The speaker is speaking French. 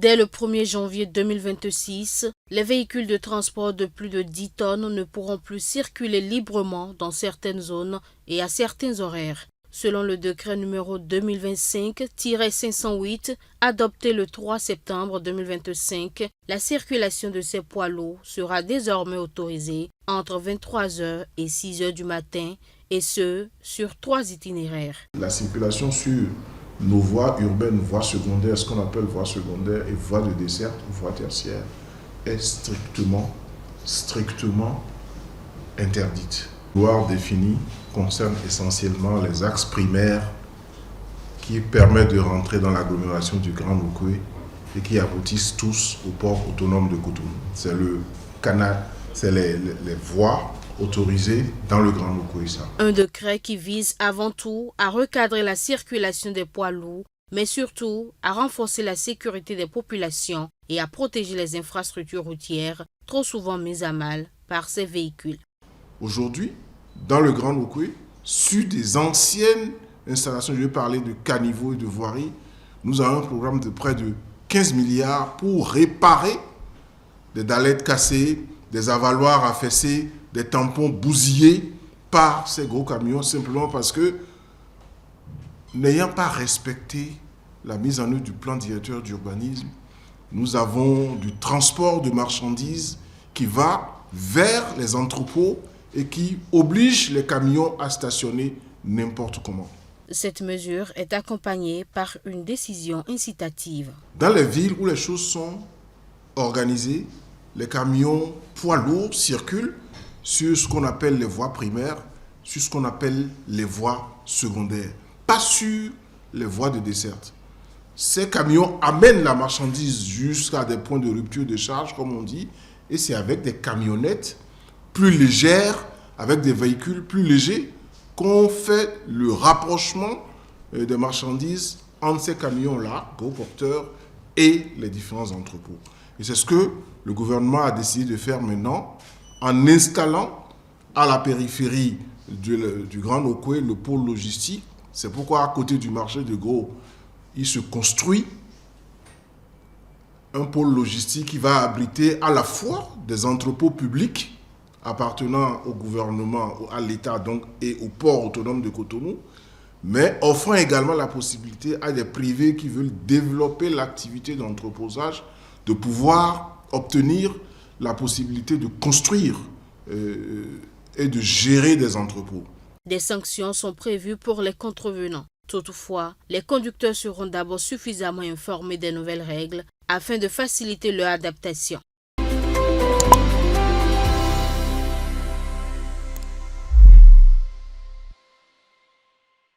Dès le 1er janvier 2026, les véhicules de transport de plus de 10 tonnes ne pourront plus circuler librement dans certaines zones et à certains horaires. Selon le décret numéro 2025-508, adopté le 3 septembre 2025, la circulation de ces poids lourds sera désormais autorisée entre 23 h et 6 h du matin, et ce, sur 3 itinéraires. La circulation sur nos voies urbaines, voies secondaires, ce qu'on appelle voies secondaires et voies de desserte, voies tertiaires, est strictement interdite. La loi définie concerne essentiellement les axes primaires qui permettent de rentrer dans l'agglomération du Grand Lukwe et qui aboutissent tous au port autonome de Cotonou. C'est le canal, c'est les voies autorisées dans le Grand Lukwe. Un décret qui vise avant tout à recadrer la circulation des poids lourds, mais surtout à renforcer la sécurité des populations et à protéger les infrastructures routières trop souvent mises à mal par ces véhicules. Aujourd'hui, dans le Grand Lukwe, sur des anciennes installations, je vais parler de caniveaux et de voiries, nous avons un programme de près de 15 milliards pour réparer des dalettes cassées, des avaloirs affaissés, des tampons bousillés par ces gros camions, simplement parce que, n'ayant pas respecté la mise en œuvre du plan directeur d'urbanisme, nous avons du transport de marchandises qui va vers les entrepôts et qui oblige les camions à stationner n'importe comment. Cette mesure est accompagnée par une décision incitative. Dans les villes où les choses sont organisées, les camions poids lourds circulent sur ce qu'on appelle les voies primaires, sur ce qu'on appelle les voies secondaires, pas sur les voies de desserte. Ces camions amènent la marchandise jusqu'à des points de rupture de charge, comme on dit, et c'est avec des camionnettes plus légères, avec des véhicules plus légers, qu'on fait le rapprochement des marchandises entre ces camions-là, gros porteurs, et les différents entrepôts. Et c'est ce que le gouvernement a décidé de faire maintenant, en installant à la périphérie du Grand Lukwe le pôle logistique. C'est pourquoi à côté du marché de Gros, il se construit un pôle logistique qui va abriter à la fois des entrepôts publics appartenant au gouvernement, à l'État donc, et au port autonome de Cotonou, mais offrant également la possibilité à des privés qui veulent développer l'activité d'entreposage de pouvoir obtenir la possibilité de construire et de gérer des entrepôts. Des sanctions sont prévues pour les contrevenants. Toutefois, les conducteurs seront d'abord suffisamment informés des nouvelles règles afin de faciliter leur adaptation.